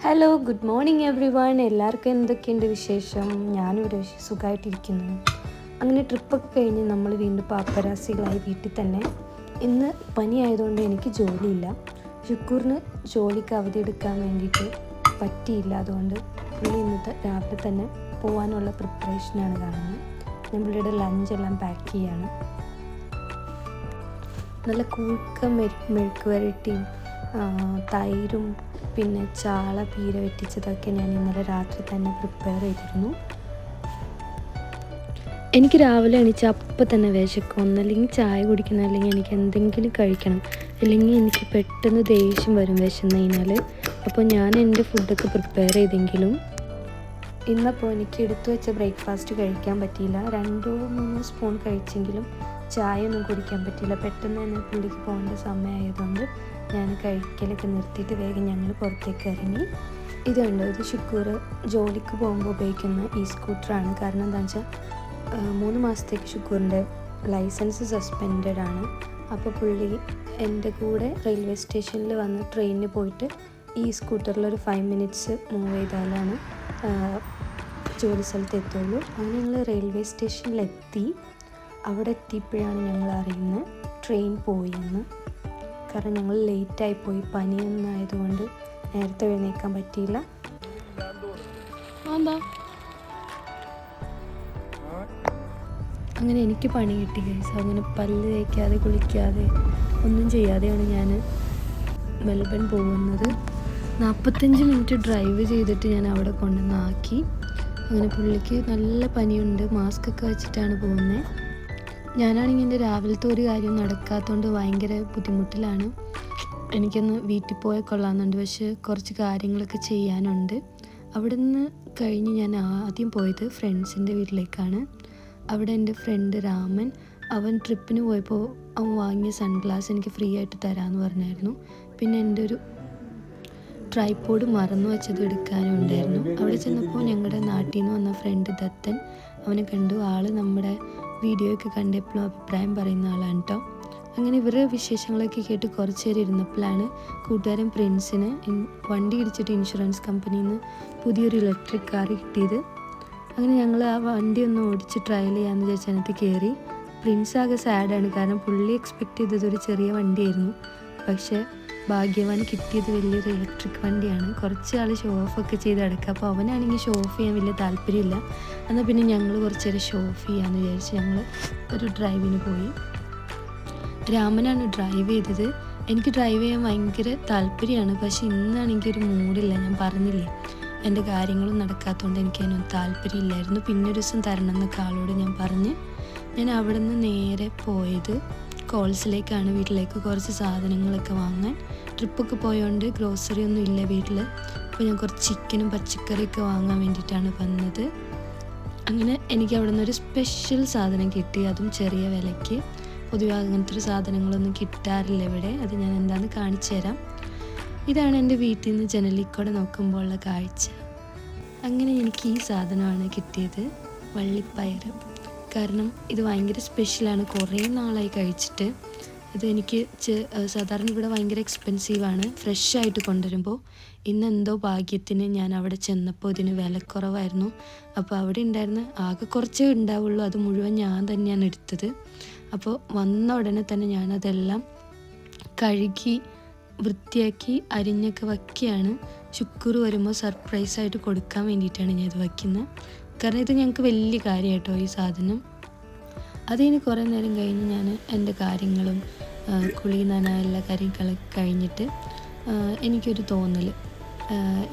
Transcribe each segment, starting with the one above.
Hello, good morning every one. എല്ലാവർക്കും എന്തൊക്കെയുണ്ട് വിശേഷം? ഞാനിവിടെ സുഖമായിട്ടിരിക്കുന്നു. അങ്ങനെ ട്രിപ്പൊക്കെ കഴിഞ്ഞ് നമ്മൾ വീണ്ടും പാപ്പരാസികളായി വീട്ടിൽ തന്നെ. ഇന്ന് പനി ആയതുകൊണ്ട് എനിക്ക് ജോലിയില്ല. ഷുക്കൂറിന് ജോലിക്ക് അവധി എടുക്കാൻ വേണ്ടിയിട്ട് പറ്റിയില്ല. അതുകൊണ്ട് പുള്ളി ഇന്നത്തെ രാവിലെ തന്നെ പോകാനുള്ള പ്രിപ്പറേഷനാണ് കാണുന്നത്. ഞാൻ പുള്ളിയുടെ ലഞ്ചെല്ലാം പാക്ക് ചെയ്യാണ്. നല്ല കൂർക്ക മെഴുക്ക് വരട്ടിയും തൈരും പിന്നെ ചാള പീര വെറ്റിച്ചതൊക്കെ ഞാൻ ഇന്നലെ രാത്രി തന്നെ പ്രിപ്പയർ ചെയ്തിരുന്നു. എനിക്ക് രാവിലെ എണീച്ച് അപ്പം തന്നെ വിശക്കും. ഒന്നല്ലെങ്കിൽ ചായ കുടിക്കണം, അല്ലെങ്കിൽ എനിക്ക് എന്തെങ്കിലും കഴിക്കണം, അല്ലെങ്കിൽ എനിക്ക് പെട്ടെന്ന് ദേഷ്യം വരും വിശന്ന് കഴിഞ്ഞാൽ. അപ്പോൾ ഞാൻ എൻ്റെ ഫുഡൊക്കെ പ്രിപ്പയർ ചെയ്തെങ്കിലും ഇന്നപ്പോൾ എനിക്ക് എടുത്തു വെച്ച ബ്രേക്ക്ഫാസ്റ്റ് കഴിക്കാൻ പറ്റിയില്ല. 2-3 സ്പൂൺ കഴിച്ചെങ്കിലും ചായ ഒന്നും കുടിക്കാൻ പറ്റിയില്ല. പെട്ടെന്ന് തന്നെ പുള്ളിക്ക് പോകേണ്ട സമയമായതുകൊണ്ട് ഞാൻ കഴിക്കലൊക്കെ നിർത്തിയിട്ട് വേഗം ഞങ്ങൾ പുറത്തേക്ക് ഇറങ്ങി. ഇതുണ്ട്, ഇത് ഷുക്കൂർ ജോലിക്ക് പോകുമ്പോൾ ഉപയോഗിക്കുന്ന ഈ സ്കൂട്ടറാണ്. കാരണം എന്താണെന്ന് വെച്ചാൽ 3 മാസത്തേക്ക് ഷുക്കൂറിൻ്റെ ലൈസൻസ് സസ്പെൻഡഡ് ആണ്. അപ്പോൾ പുള്ളി എൻ്റെ കൂടെ റെയിൽവേ സ്റ്റേഷനിൽ വന്ന് ട്രെയിനിന് പോയിട്ട് ഈ സ്കൂട്ടറിലൊരു 5 മിനിറ്റ്സ് മൂവ് ചെയ്താലാണ് ജോലി സ്ഥലത്ത് എത്തുള്ളൂ. അങ്ങനെ ഞങ്ങൾ റെയിൽവേ സ്റ്റേഷനിലെത്തി. അവിടെ എത്തിയപ്പോഴാണ് ഞങ്ങൾ അറിയുന്നത് ട്രെയിൻ പോയി എന്ന്. കാരണം ഞങ്ങൾ ലേറ്റായിപ്പോയി, പനിയൊന്നായതുകൊണ്ട് നേരത്തെ എഴുന്നേൽക്കാൻ പറ്റിയില്ല. അങ്ങനെ എനിക്ക് പണി കിട്ടി ഗൈസ്. അങ്ങനെ പല്ല് തേക്കാതെ കുളിക്കാതെ ഒന്നും ചെയ്യാതെയാണ് ഞാൻ മെൽബൺ പോകുന്നത്. 45 മിനിറ്റ് ഡ്രൈവ് ചെയ്തിട്ട് ഞാൻ അവിടെ കൊണ്ടുവന്നാക്കി. അങ്ങനെ പുള്ളിക്ക് നല്ല പനിയുണ്ട്, മാസ്ക് ഒക്കെ വെച്ചിട്ടാണ് പോകുന്നത്. ഞാനാണെങ്കിൽ എൻ്റെ രാവിലത്തെ ഒരു കാര്യം നടക്കാത്തതുകൊണ്ട് ഭയങ്കര ബുദ്ധിമുട്ടിലാണ്. എനിക്കൊന്ന് വീട്ടിൽ പോയാൽ കൊള്ളാമെന്നുണ്ട്, പക്ഷേ കുറച്ച് കാര്യങ്ങളൊക്കെ ചെയ്യാനുണ്ട്. അവിടെ നിന്ന് കഴിഞ്ഞ് ഞാൻ ആദ്യം പോയത് ഫ്രണ്ട്സിൻ്റെ വീട്ടിലേക്കാണ്. അവിടെ എൻ്റെ ഫ്രണ്ട് രാമൻ, അവൻ ട്രിപ്പിന് പോയപ്പോൾ അവൻ വാങ്ങിയ സൺഗ്ലാസ് എനിക്ക് ഫ്രീ ആയിട്ട് തരാമെന്ന് പറഞ്ഞായിരുന്നു. പിന്നെ എൻ്റെ ഒരു ട്രൈപോഡ് മറന്നു വെച്ചത് എടുക്കാനും ഉണ്ടായിരുന്നു. അവിടെ ചെന്നപ്പോൾ ഞങ്ങളുടെ നാട്ടിൽ നിന്ന് വന്ന ഫ്രണ്ട് ദത്തൻ, അവനെ കണ്ടു. ആൾ നമ്മുടെ വീഡിയോ ഒക്കെ കണ്ട് എപ്പോഴും അഭിപ്രായം പറയുന്ന ആളാണ് കേട്ടോ. അങ്ങനെ ഇവരുടെ വിശേഷങ്ങളൊക്കെ കേട്ട് കുറച്ച് നേരം ഇരുന്നപ്പോഴാണ് കൂട്ടുകാരൻ പ്രിൻസിന് വണ്ടി ഇടിച്ചിട്ട് ഇൻഷുറൻസ് കമ്പനിയിൽ നിന്ന് പുതിയൊരു ഇലക്ട്രിക് കാർ കിട്ടിയത്. അങ്ങനെ ഞങ്ങൾ ആ വണ്ടി ഒന്ന് ഓടിച്ച് ട്രയൽ ചെയ്യാമെന്ന് വിചാരിച്ച് അതിനകത്ത് കയറി. പ്രിൻസ് ആകെ സാഡാണ്, കാരണം പുള്ളി എക്സ്പെക്റ്റ് ചെയ്തത് ഒരു ചെറിയ വണ്ടിയായിരുന്നു. പക്ഷേ ഭാഗ്യവാൻ കിട്ടിയത് വലിയൊരു ഇലക്ട്രിക് വണ്ടിയാണ്. കുറച്ച് ആൾ ഷോ ഓഫൊക്കെ ചെയ്ത് എടുക്കുക. അപ്പോൾ അവനാണെങ്കിൽ ഷോ ഓഫ് ചെയ്യാൻ വലിയ താല്പര്യമില്ല. എന്നാൽ പിന്നെ ഞങ്ങൾ കുറച്ച് നേരം ഷോ ഓഫ് ചെയ്യാമെന്ന് വിചാരിച്ച് ഞങ്ങൾ ഒരു ഡ്രൈവിന് പോയി. രാമനാണ് ഡ്രൈവ് ചെയ്തത്. എനിക്ക് ഡ്രൈവ് ചെയ്യാൻ ഭയങ്കര താല്പര്യമാണ്, പക്ഷേ ഇന്നാണെങ്കിൽ ഒരു മൂഡില്ല. ഞാൻ പറഞ്ഞില്ലേ, എൻ്റെ കാര്യങ്ങളും നടക്കാത്തതുകൊണ്ട് എനിക്ക് അതിനൊന്നും താല്പര്യമില്ലായിരുന്നു. പിന്നെ ഒരു ദിവസം തരണം എന്നൊക്കെ ആളോട് ഞാൻ പറഞ്ഞ് ഞാൻ അവിടെ നിന്ന് നേരെ പോയത് കോൾസിലേക്കാണ്, വീട്ടിലേക്ക് കുറച്ച് സാധനങ്ങളൊക്കെ വാങ്ങാൻ. ട്രിപ്പൊക്കെ പോയതുകൊണ്ട് ഗ്രോസറി ഒന്നും ഇല്ല വീട്ടിൽ. അപ്പോൾ ഞാൻ കുറച്ച് ചിക്കനും പച്ചക്കറിയൊക്കെ വാങ്ങാൻ വേണ്ടിയിട്ടാണ് വന്നത്. അങ്ങനെ എനിക്ക് അവിടെ നിന്നൊരു സ്പെഷ്യൽ സാധനം കിട്ടി, അതും ചെറിയ വിലയ്ക്ക്. പൊതുവെ അങ്ങനത്തെ ഒരു സാധനങ്ങളൊന്നും കിട്ടാറില്ല ഇവിടെ. അത് ഞാൻ എന്താണെന്ന് കാണിച്ചു തരാം. ഇതാണ് എൻ്റെ വീട്ടിൽ നിന്ന് ജനലിക്കൂടെ നോക്കുമ്പോഴുള്ള കാഴ്ച. അങ്ങനെ എനിക്ക് ഈ സാധനമാണ് കിട്ടിയത്, വള്ളിപ്പയർ. കാരണം ഇത് ഭയങ്കര സ്പെഷ്യലാണ്, കുറേ നാളായി കഴിച്ചിട്ട്. ഇത് എനിക്ക് സാധാരണ ഇവിടെ ഭയങ്കര എക്സ്പെൻസീവാണ് ഫ്രഷായിട്ട് കൊണ്ടുവരുമ്പോൾ. ഇന്ന് എന്തോ ഭാഗ്യത്തിന് ഞാൻ അവിടെ ചെന്നപ്പോൾ ഇതിന് വിലക്കുറവായിരുന്നു. അപ്പോൾ അവിടെ ഉണ്ടായിരുന്ന ആകെ കുറച്ചേ ഉണ്ടാവുള്ളൂ, അത് മുഴുവൻ ഞാൻ തന്നെയാണ് എടുത്തത്. അപ്പോൾ വന്ന ഉടനെ തന്നെ ഞാനതെല്ലാം കഴുകി വൃത്തിയാക്കി അരിഞ്ഞൊക്കെ വയ്ക്കുകയാണ്. ശുക്കൂർ വരുമ്പോൾ സർപ്രൈസായിട്ട് കൊടുക്കാൻ വേണ്ടിയിട്ടാണ് ഞാൻ ഇത് വയ്ക്കുന്നത്. കാരണം ഇത് ഞങ്ങൾക്ക് വലിയ കാര്യമായിട്ടോ ഈ സാധനം. അതിന് കുറേ നേരം കഴിഞ്ഞ് ഞാൻ എൻ്റെ കാര്യങ്ങളും കുളി നന എല്ലാ കാര്യങ്ങളൊക്കെ കഴിഞ്ഞിട്ട് എനിക്കൊരു തോന്നൽ,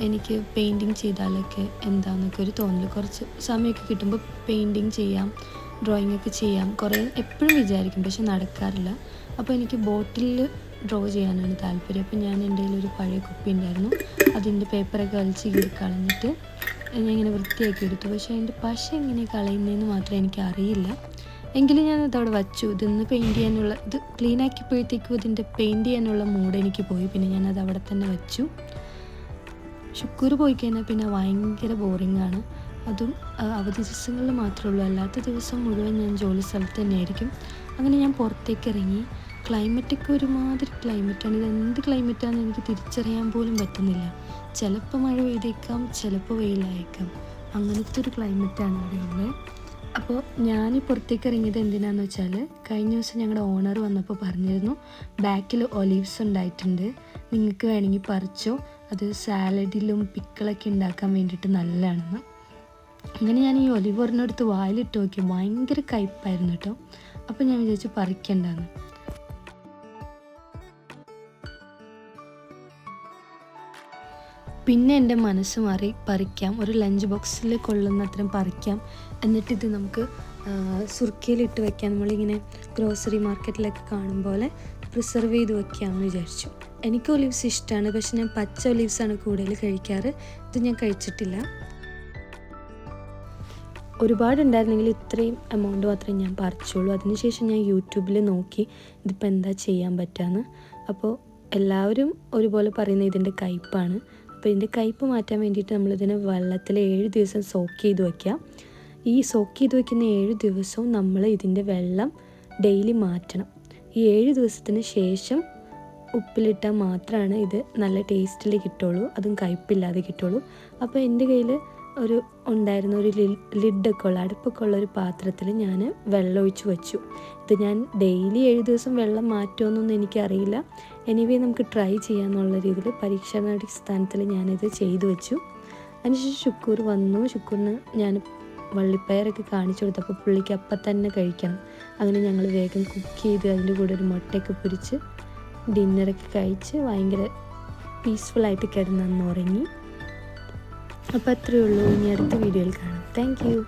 എനിക്ക് പെയിൻറ്റിങ് ചെയ്താലൊക്കെ എന്താണെന്നൊക്കെ ഒരു തോന്നൽ. കുറച്ച് സമയമൊക്കെ കിട്ടുമ്പോൾ പെയിൻറ്റിങ് ചെയ്യാം, ഡ്രോയിങ് ഒക്കെ ചെയ്യാം കുറേ എപ്പോഴും വിചാരിക്കും, പക്ഷെ നടക്കാറില്ല. അപ്പോൾ എനിക്ക് ബോട്ടിലിൽ ഡ്രോ ചെയ്യാനാണ് താല്പര്യം. അപ്പോൾ ഞാൻ എൻ്റെ കയ്യിലൊരു പഴയ കുപ്പി ഉണ്ടായിരുന്നു, അതിൻ്റെ പേപ്പറൊക്കെ വലിച്ച് കീറി കളഞ്ഞിട്ട് ഞാൻ ഇങ്ങനെ വൃത്തിയാക്കി എടുത്തു. പക്ഷേ അതിൻ്റെ പശ എങ്ങനെ കളയുന്നതെന്ന് മാത്രമേ എനിക്ക് അറിയില്ല. എങ്കിലും ഞാനത് അവിടെ വച്ചു. ഇതിന്ന് പെയിൻറ്റ് ചെയ്യാനുള്ള, ഇത് ക്ലീൻ ആക്കിയപ്പോഴത്തേക്കും ഇതിൻ്റെ പെയിൻറ്റ് ചെയ്യാനുള്ള മൂഡ് എനിക്ക് പോയി. പിന്നെ ഞാനത് അവിടെ തന്നെ വച്ചു. ഷുക്കൂർ പോയി കഴിഞ്ഞാൽ പിന്നെ ഭയങ്കര ബോറിങ്ങാണ്. അതും അവധി ദിവസങ്ങളിൽ മാത്രമേ ഉള്ളൂ, അല്ലാത്ത ദിവസം മുഴുവൻ ഞാൻ ജോലി സ്ഥലത്ത് തന്നെയായിരിക്കും. അങ്ങനെ ഞാൻ പുറത്തേക്ക് ഇറങ്ങി. ക്ലൈമറ്റൊക്കെ ഒരുമാതിരി ക്ലൈമറ്റാണ്. ഇതെന്ത് ക്ലൈമറ്റാണെന്ന് എനിക്ക് തിരിച്ചറിയാൻ പോലും പറ്റുന്നില്ല. ചിലപ്പോൾ മഴ പെയ്തേക്കാം, ചിലപ്പോൾ വെയിലായേക്കാം. അങ്ങനത്തെ ഒരു ക്ലൈമറ്റാണ് ഇവിടെ ഉള്ളത്. അപ്പോൾ ഞാൻ പുറത്തേക്ക് ഇറങ്ങിയത് എന്തിനാണെന്ന് വെച്ചാൽ, കഴിഞ്ഞ ദിവസം ഞങ്ങളുടെ ഓണർ വന്നപ്പോൾ പറഞ്ഞിരുന്നു ബാക്കിൽ ഒലീവ്സ് ഉണ്ടായിട്ടുണ്ട്, നിങ്ങൾക്ക് വേണമെങ്കിൽ പറിച്ചോ, അത് സാലഡിലും പിക്കിളൊക്കെ ഉണ്ടാക്കാൻ വേണ്ടിയിട്ട് നല്ലതാണെന്ന്. അങ്ങനെ ഞാൻ ഈ ഒലിവ് ഒരെണ്ണെടുത്ത് വായിലിട്ട് നോക്കി, ഭയങ്കര കയ്പ്പായിരുന്നു കേട്ടോ. അപ്പോൾ ഞാൻ വിചാരിച്ചു പറിക്കണ്ടെന്ന്. പിന്നെ എൻ്റെ മനസ്സ് മാറി, പറിക്കാം, ഒരു ലഞ്ച് ബോക്സിൽ കൊള്ളുന്ന അത്രയും പറിക്കാം, എന്നിട്ടിത് നമുക്ക് സുർക്കയിലിട്ട് വയ്ക്കാം. നമ്മളിങ്ങനെ ഗ്രോസറി മാർക്കറ്റിലൊക്കെ കാണും പോലെ പ്രിസർവ് ചെയ്ത് വയ്ക്കാമെന്ന് വിചാരിച്ചു. എനിക്ക് ഒലിവ്സ് ഇഷ്ടമാണ്, പക്ഷെ ഞാൻ പച്ച ഒലിവ്സാണ് കൂടുതൽ കഴിക്കാറ്. ഇത് ഞാൻ കഴിച്ചിട്ടില്ല. ഒരുപാടുണ്ടായിരുന്നെങ്കിൽ ഇത്രയും എമൗണ്ട് മാത്രമേ ഞാൻ പറിച്ചുള്ളൂ. അതിനുശേഷം ഞാൻ യൂട്യൂബിൽ നോക്കി ഇതിപ്പോൾ എന്താ ചെയ്യാൻ പറ്റുകയെന്ന്. അപ്പോൾ എല്ലാവരും ഒരുപോലെ പറയുന്നത് ഇതിൻ്റെ കയ്പ്പാണ്. അപ്പോൾ ഇതിൻ്റെ കയ്പ്പ് മാറ്റാൻ വേണ്ടിയിട്ട് നമ്മളിതിനെ വെള്ളത്തിൽ 7 ദിവസം സോക്ക് ചെയ്ത് വയ്ക്കുക. ഈ സോക്ക് ചെയ്ത് വയ്ക്കുന്ന 7 ദിവസവും നമ്മൾ ഇതിൻ്റെ വെള്ളം ഡെയിലി മാറ്റണം. ഈ 7 ദിവസത്തിന് ശേഷം ഉപ്പിലിട്ടാൽ മാത്രമാണ് ഇത് നല്ല ടേസ്റ്റിൽ കിട്ടുള്ളൂ, അതും കയ്പ്പില്ലാതെ കിട്ടുള്ളൂ. അപ്പോൾ എൻ്റെ കയ്യിൽ ഉണ്ടായിരുന്ന ഒരു ലിഡൊക്കെ ഉള്ള, അടുപ്പൊക്കെ ഉള്ള ഒരു പാത്രത്തിൽ ഞാൻ വെള്ളം ഒഴിച്ച് വെച്ചു. ഇത് ഞാൻ ഡെയിലി 7 ദിവസം വെള്ളം മാറ്റുമെന്നൊന്നും എനിക്കറിയില്ല. എനിവേ നമുക്ക് ട്രൈ ചെയ്യാമെന്നുള്ള രീതിയിൽ പരീക്ഷണാടിസ്ഥാനത്തിൽ ഞാനിത് ചെയ്തു വെച്ചു. അതിനുശേഷം ശുക്കൂർ വന്നു. ശുക്കൂറിന് ഞാൻ വള്ളിപ്പയറൊക്കെ കാണിച്ചു കൊടുത്തപ്പോൾ പുള്ളിക്ക് അപ്പം തന്നെ കഴിക്കണം. അങ്ങനെ ഞങ്ങൾ വേഗം കുക്ക് ചെയ്ത് അതിൻ്റെ കൂടെ ഒരു മുട്ടയൊക്കെ പൊരിച്ച് ഡിന്നറൊക്കെ കഴിച്ച് ഭയങ്കര പീസ്ഫുള്ളായിട്ട് കിടന്നന്ന് ഉറങ്ങി. അപ്പോൾ അത്രയേ ഉള്ളൂ. ഇനി അടുത്ത വീഡിയോയിൽ കാണാം. Thank you.